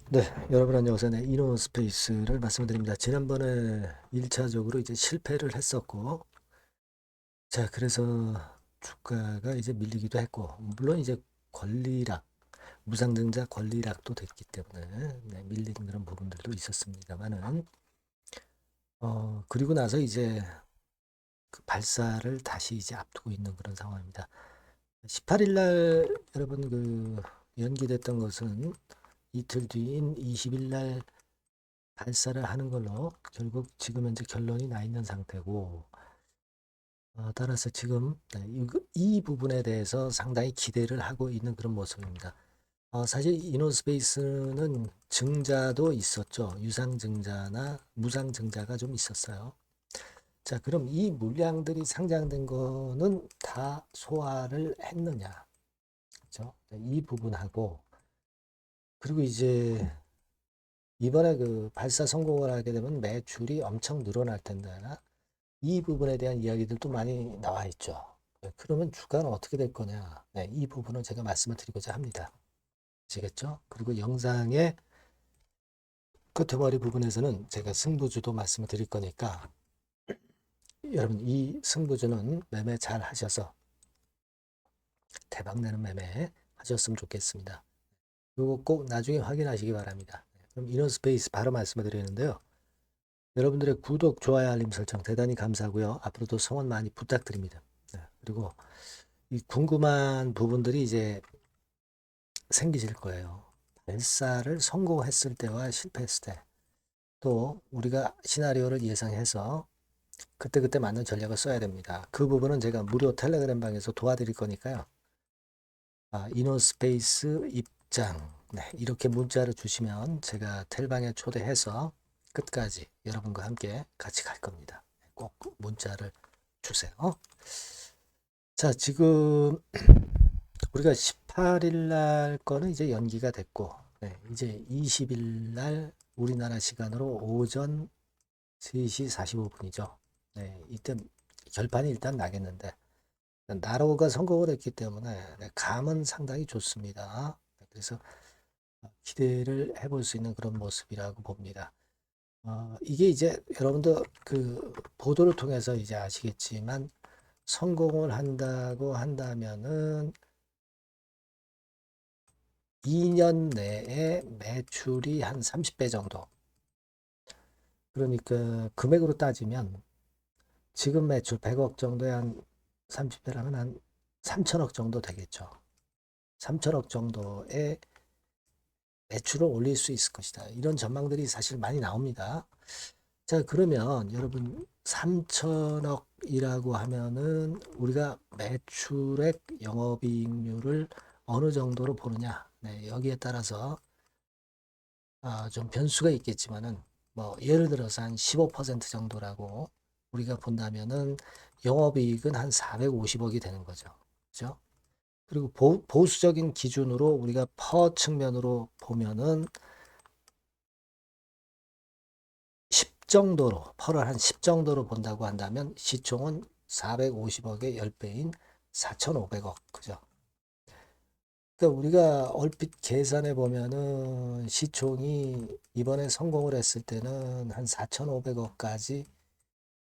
네, 여러분 안녕하세요. 네, 이노스페이스를 말씀드립니다. 지난번에 1차적으로 이제 실패를 했었고, 자, 그래서 주가가 이제 밀리기도 했고, 물론 이제 권리락, 무상증자 권리락도 됐기 때문에 네, 밀린 그런 부분들도 있었습니다만은, 그리고 나서 이제 그 발사를 다시 이제 앞두고 있는 그런 상황입니다. 18일 날 여러분 그 연기됐던 것은 이틀 뒤인 20일 날 발사를 하는 걸로 결국 지금 현재 결론이 나 있는 상태고, 따라서 지금 네, 이 부분에 대해서 상당히 기대를 하고 있는 그런 모습입니다. 사실 이노스페이스는 증자도 있었죠. 유상증자나 무상증자가 좀 있었어요. 자, 그럼 이 물량들이 상장된 거는 다 소화를 했느냐? 그죠? 네, 이 부분하고, 그리고 이제 이번에 그 발사 성공을 하게 되면 매출이 엄청 늘어날 텐데, 이 부분에 대한 이야기들도 많이 나와 있죠. 네, 그러면 주가는 어떻게 될 거냐? 네, 이 부분을 제가 말씀을 드리고자 합니다. 아시겠죠? 그리고 영상의 끝머리 부분에서는 제가 승부주도 말씀을 드릴 거니까 여러분 이 승부주는 매매 잘 하셔서 대박내는 매매 하셨으면 좋겠습니다. 그리고 꼭 나중에 확인하시기 바랍니다. 그럼 이너스페이스 바로 말씀을 드리는데요. 여러분들의 구독, 좋아요, 알림 설정 대단히 감사하고요. 앞으로도 성원 많이 부탁드립니다. 네, 그리고 이 궁금한 부분들이 이제 생기실 거예요. 발사를 성공했을 때와 실패했을 때, 또 우리가 시나리오를 예상해서 그때그때 맞는 전략을 써야 됩니다. 그 부분은 제가 무료 텔레그램 방에서 도와드릴 거니까요. 이노스페이스 입장, 네, 이렇게 문자를 주시면 제가 텔방에 초대해서 끝까지 여러분과 함께 같이 갈 겁니다. 꼭 문자를 주세요. 자, 지금 우리가 18일 날 거는 이제 연기가 됐고, 네, 이제 20일 날 우리나라 시간으로 오전 3시 45분이죠. 네, 이때 결판이 일단 나겠는데, 나로가 성공을 했기 때문에 네, 감은 상당히 좋습니다. 네, 그래서 기대를 해볼 수 있는 그런 모습이라고 봅니다. 이게 이제 여러분도 그 보도를 통해서 이제 아시겠지만, 성공을 한다고 한다면은 2년 내에 매출이 한 30배 정도. 그러니까 금액으로 따지면 지금 매출 100억 정도에 한 30배라면 한 3천억 정도 되겠죠. 3천억 정도의 매출을 올릴 수 있을 것이다. 이런 전망들이 사실 많이 나옵니다. 자, 그러면 여러분 3천억이라고 하면은 우리가 매출액 영업이익률을 어느 정도로 보느냐. 네, 여기에 따라서 좀 변수가 있겠지만은 뭐 예를 들어서 한 15% 정도라고 우리가 본다면은 영업이익은 한 450억이 되는 거죠. 그죠? 그리고 보수적인 기준으로 우리가 퍼 측면으로 보면은 10 정도로 퍼를 한 10 정도로 본다고 한다면 시총은 450억의 10배인 4,500억. 그죠? 그러니까 우리가 얼핏 계산해 보면은 시총이 이번에 성공을 했을 때는 한 4,500억까지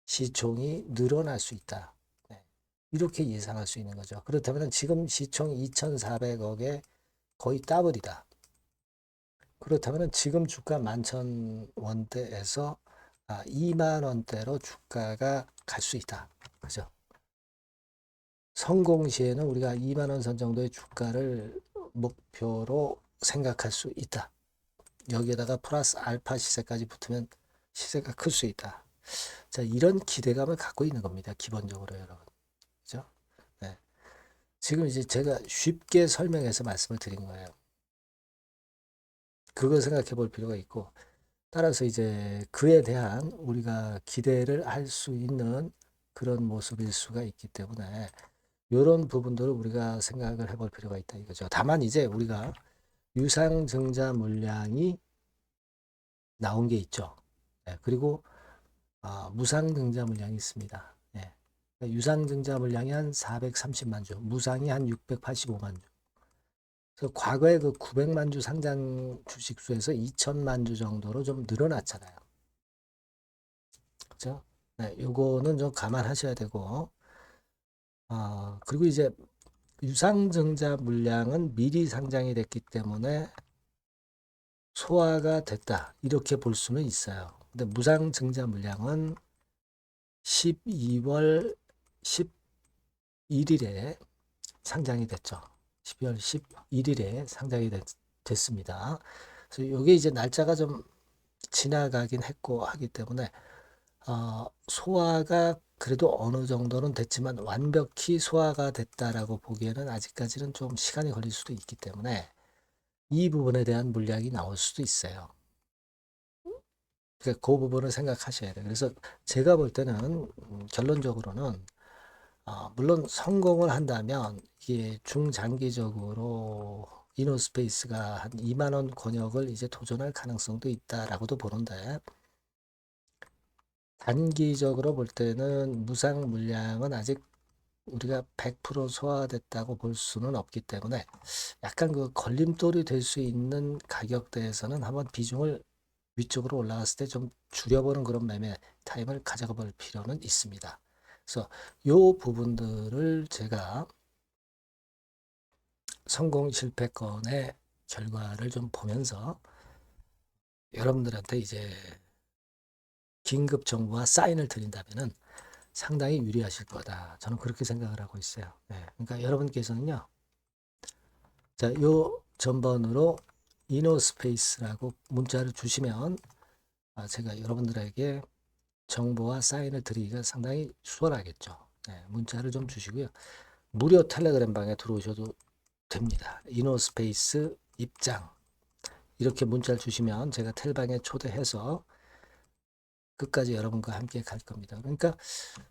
시총이 늘어날 수 있다. 네. 이렇게 예상할 수 있는 거죠. 그렇다면 지금 시총 2,400억에 거의 더블이다. 그렇다면 지금 주가 11,000원대에서 2만 원대로 주가가 갈 수 있다. 그죠? 성공 시에는 우리가 2만 원 선 정도의 주가를 목표로 생각할 수 있다. 여기에다가 플러스 알파 시세까지 붙으면 시세가 클 수 있다. 자, 이런 기대감을 갖고 있는 겁니다. 기본적으로 여러분. 그죠? 네. 지금 이제 제가 쉽게 설명해서 말씀을 드린 거예요. 그걸 생각해 볼 필요가 있고, 따라서 이제 그에 대한 우리가 기대를 할 수 있는 그런 모습일 수가 있기 때문에 이런 부분들을 우리가 생각을 해볼 필요가 있다 이거죠. 다만 이제 우리가 유상증자 물량이 나온 게 있죠. 네, 그리고 무상증자 물량이 있습니다. 네. 유상증자 물량이 한 430만 주, 무상이 한 685만 주. 그래서 과거에 그 900만 주 상장 주식수에서 2천만 주 정도로 좀 늘어났잖아요. 그죠? 네, 요거는 좀 감안하셔야 되고, 그리고 이제 유상증자 물량은 미리 상장이 됐기 때문에 소화가 됐다. 이렇게 볼 수는 있어요. 근데 무상증자 물량은 12월 11일에 상장이 됐죠. 12월 11일에 상장이 됐습니다. 그래서 이게 이제 날짜가 좀 지나가긴 했고 하기 때문에 소화가 그래도 어느 정도는 됐지만 완벽히 소화가 됐다라고 보기에는 아직까지는 좀 시간이 걸릴 수도 있기 때문에 이 부분에 대한 물량이 나올 수도 있어요. 그러니까 그 부분을 생각하셔야 돼요. 그래서 제가 볼 때는 결론적으로는 물론 성공을 한다면 이게 중장기적으로 이노스페이스가 한 2만 원 권역을 이제 도전할 가능성도 있다라고도 보는데 단기적으로 볼 때는 무상 물량은 아직 우리가 100% 소화됐다고 볼 수는 없기 때문에 약간 그 걸림돌이 될 수 있는 가격대에서는 한번 비중을 위쪽으로 올라갔을 때 좀 줄여보는 그런 매매 타임을 가져가 볼 필요는 있습니다. 그래서 요 부분들을 제가 성공 실패권의 결과를 좀 보면서 여러분들한테 이제 긴급 정보와 사인을 드린다면은 상당히 유리하실 거다. 저는 그렇게 생각을 하고 있어요. 네. 그러니까 여러분께서는요. 자, 요 전번으로 이노스페이스라고 문자를 주시면 제가 여러분들에게 정보와 사인을 드리기가 상당히 수월하겠죠. 네, 문자를 좀 주시고요. 무료 텔레그램 방에 들어오셔도 됩니다. 이노스페이스 입장 이렇게 문자를 주시면 제가 텔방에 초대해서 끝까지 여러분과 함께 갈 겁니다. 그러니까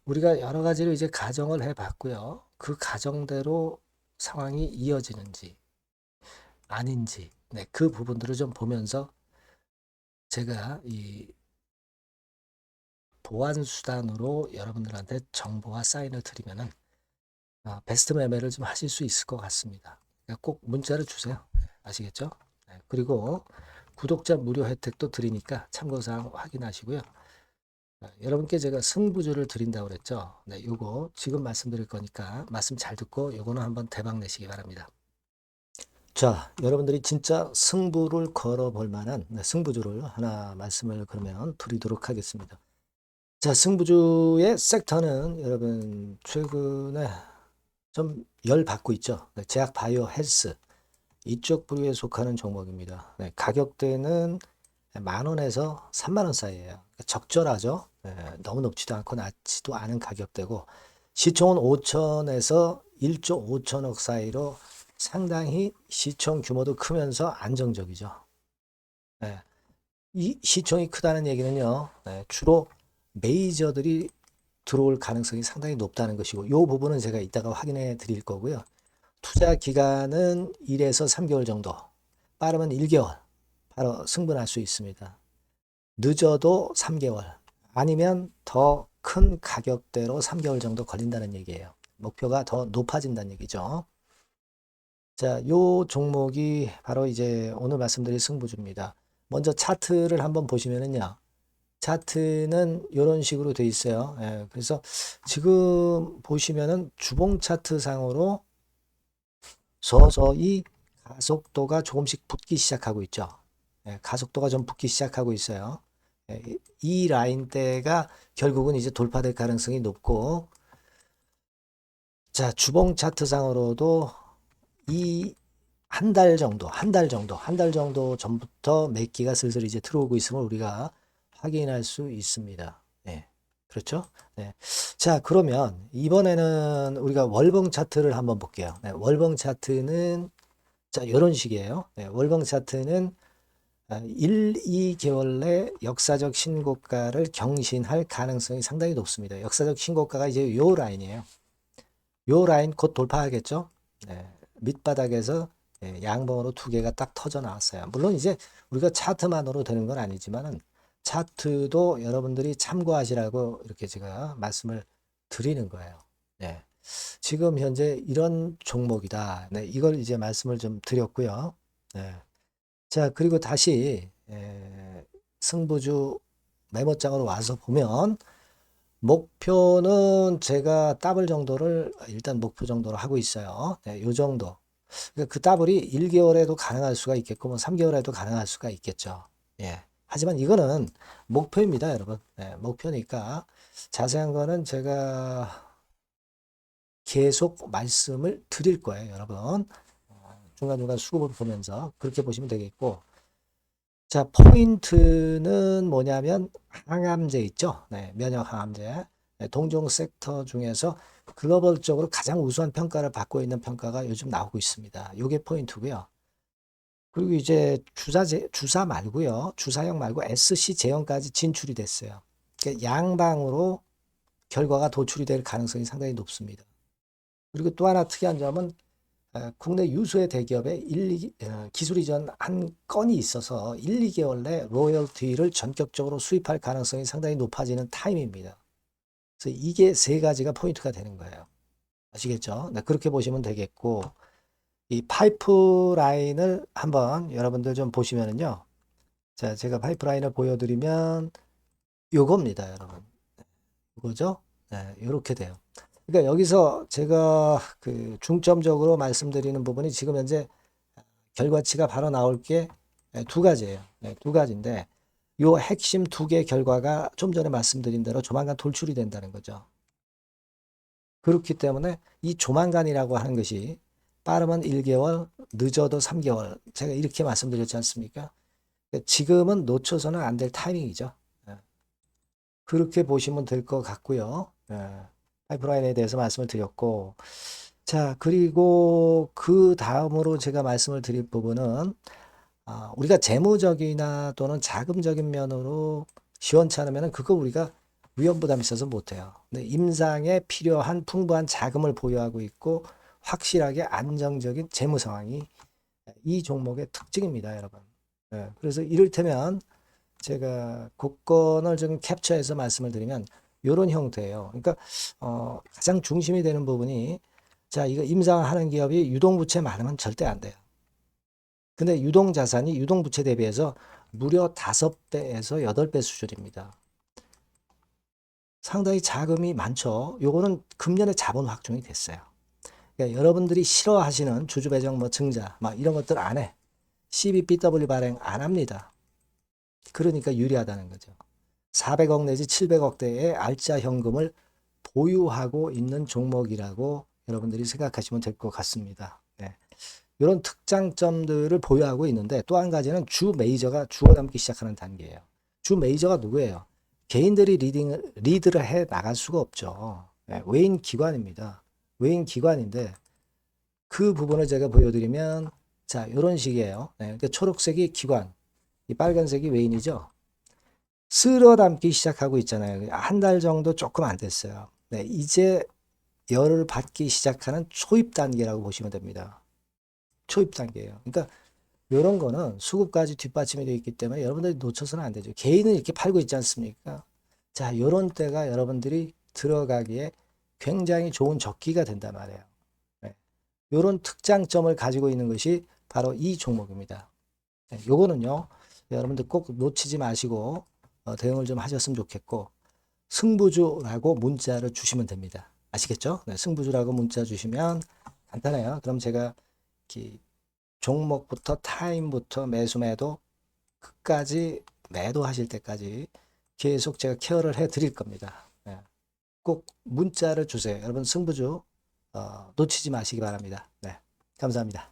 우리가 여러 가지로 이제 가정을 해봤고요. 그 가정대로 상황이 이어지는지 아닌지 네, 그 부분들을 좀 보면서 제가 이 보완 수단으로 여러분들한테 정보와 사인을 드리면은 베스트 매매를 좀 하실 수 있을 것 같습니다. 그러니까 꼭 문자를 주세요. 아시겠죠? 네, 그리고 구독자 무료 혜택도 드리니까 참고사항 확인하시고요. 여러분께 제가 승부주를 드린다고 그랬죠? 네, 요거 지금 말씀드릴 거니까 말씀 잘 듣고 요거는 한번 대박 내시기 바랍니다. 자, 여러분들이 진짜 승부를 걸어볼 만한 승부주를 하나 말씀을 그러면 드리도록 하겠습니다. 자, 승부주의 섹터는 여러분 최근에 좀 열 받고 있죠. 네, 제약 바이오 헬스 이쪽 부류에 속하는 종목입니다. 네, 가격대는 10,000원에서 30,000원 사이에요. 그러니까 적절하죠. 네, 너무 높지도 않고 낮지도 않은 가격대고 시총은 5천에서 1조 5천억 사이로 상당히 시총 규모도 크면서 안정적이죠. 네, 이 시총이 크다는 얘기는요. 네, 주로 메이저들이 들어올 가능성이 상당히 높다는 것이고 이 부분은 제가 이따가 확인해 드릴 거고요. 투자 기간은 1에서 3개월 정도, 빠르면 1개월 바로 승분할 수 있습니다. 늦어도 3개월, 아니면 더 큰 가격대로 3개월 정도 걸린다는 얘기예요. 목표가 더 높아진다는 얘기죠. 자, 요 종목이 바로 이제 오늘 말씀드릴 승부주입니다. 먼저 차트를 한번 보시면은요. 차트는 이런 식으로 돼 있어요. 예, 그래서 지금 보시면은 주봉 차트 상으로 서서히 가속도가 조금씩 붙기 시작하고 있죠. 예, 가속도가 좀 붙기 시작하고 있어요. 예, 이 라인대가 결국은 이제 돌파될 가능성이 높고, 자, 주봉 차트 상으로도 이 한 달 정도 전부터 매기가 슬슬 이제 들어오고 있음을 우리가 확인할 수 있습니다. 네, 그렇죠? 네. 자, 그러면 이번에는 우리가 월봉 차트를 한번 볼게요. 네, 월봉 차트는 자, 이런 식이에요. 네, 월봉 차트는 1, 2개월 내 역사적 신고가를 경신할 가능성이 상당히 높습니다. 역사적 신고가가 이제 요 라인이에요. 요 라인 곧 돌파하겠죠? 네, 밑바닥에서 양봉으로 두 개가 딱 터져 나왔어요. 물론 이제 우리가 차트만으로 되는 건 아니지만은 차트도 여러분들이 참고하시라고 이렇게 제가 말씀을 드리는 거예요. 네. 지금 현재 이런 종목이다. 네, 이걸 이제 말씀을 좀 드렸고요. 네. 자, 그리고 다시 승부주 메모장으로 와서 보면 목표는 제가 더블 정도를 일단 목표 정도로 하고 있어요. 네, 요 정도. 그러니까 그 더블이 1개월에도 가능할 수가 있겠고 뭐 3개월에도 가능할 수가 있겠죠. 예. 하지만 이거는 목표입니다, 여러분. 네, 목표니까 자세한 거는 제가 계속 말씀을 드릴 거예요, 여러분. 중간중간 수급을 보면서 그렇게 보시면 되겠고. 자, 포인트는 뭐냐면 항암제 있죠? 네, 면역 항암제. 네, 동종 섹터 중에서 글로벌적으로 가장 우수한 평가를 받고 있는 평가가 요즘 나오고 있습니다. 요게 포인트고요. 그리고 이제 주사 말고요. 주사형 말고 SC 제형까지 진출이 됐어요. 그러니까 양방으로 결과가 도출이 될 가능성이 상당히 높습니다. 그리고 또 하나 특이한 점은 국내 유수의 대기업에 기술 이전 한 건이 있어서 1, 2개월 내 로열티를 전격적으로 수입할 가능성이 상당히 높아지는 타임입니다. 그래서 이게 세 가지가 포인트가 되는 거예요. 아시겠죠? 네, 그렇게 보시면 되겠고, 이 파이프라인을 한번 여러분들 좀 보시면은요. 자, 제가 파이프라인을 보여드리면 요겁니다, 여러분. 이거죠? 네, 이렇게 돼요. 그러니까 여기서 제가 그 중점적으로 말씀드리는 부분이 지금 현재 결과치가 바로 나올 게 두 가지예요. 네, 두 가지인데 요 핵심 두 개 결과가 좀 전에 말씀드린 대로 조만간 돌출이 된다는 거죠. 그렇기 때문에 이 조만간이라고 하는 것이 빠르면 1개월, 늦어도 3개월. 제가 이렇게 말씀드렸지 않습니까? 지금은 놓쳐서는 안 될 타이밍이죠. 예. 그렇게 보시면 될 것 같고요. 예. 파이프라인에 대해서 말씀을 드렸고, 자, 그리고 그 다음으로 제가 말씀을 드릴 부분은, 우리가 재무적이나 또는 자금적인 면으로 시원치 않으면 그거 우리가 위험 부담이 있어서 못해요. 근데 임상에 필요한 풍부한 자금을 보유하고 있고, 확실하게 안정적인 재무 상황이 이 종목의 특징입니다, 여러분. 예, 그래서 이를테면 제가 국건을 좀 캡처해서 말씀을 드리면 이런 형태예요. 그러니까 가장 중심이 되는 부분이 자, 이거 임상하는 기업이 유동부채 많으면 절대 안 돼요. 근데 유동자산이 유동부채 대비해서 무려 5배에서 8배 수준입니다. 상당히 자금이 많죠. 요거는 금년에 자본 확충이 됐어요. 그러니까 여러분들이 싫어하시는 주주배정 뭐 증자 막 이런 것들 안 해. CBBW 발행 안 합니다. 그러니까 유리하다는 거죠. 400억 내지 700억대의 알짜 현금을 보유하고 있는 종목이라고 여러분들이 생각하시면 될 것 같습니다. 네. 이런 특장점들을 보유하고 있는데 또 한 가지는 주 메이저가 주워담기 시작하는 단계예요. 주 메이저가 누구예요? 개인들이 리드를 해 나갈 수가 없죠. 네. 외인 기관입니다. 외인 기관인데 그 부분을 제가 보여드리면 자 이런 식이에요. 네. 그러니까 초록색이 기관, 이 빨간색이 외인이죠. 쓸어 담기 시작하고 있잖아요. 한 달 정도 조금 안 됐어요. 네, 이제 열을 받기 시작하는 초입 단계라고 보시면 됩니다. 초입 단계예요. 그러니까 이런 거는 수급까지 뒷받침이 되어 있기 때문에 여러분들이 놓쳐서는 안 되죠. 개인은 이렇게 팔고 있지 않습니까? 자, 이런 때가 여러분들이 들어가기에 굉장히 좋은 적기가 된단 말이에요. 네. 이런 특장점을 가지고 있는 것이 바로 이 종목입니다. 네, 요거는요, 여러분들 꼭 놓치지 마시고 대응을 좀 하셨으면 좋겠고, 승부주라고 문자를 주시면 됩니다. 아시겠죠? 네, 승부주라고 문자 주시면 간단해요. 그럼 제가 종목부터 타임부터 매수 매도 끝까지 매도하실 때까지 계속 제가 케어를 해 드릴 겁니다. 네, 꼭 문자를 주세요. 여러분 승부주 놓치지 마시기 바랍니다. 네, 감사합니다.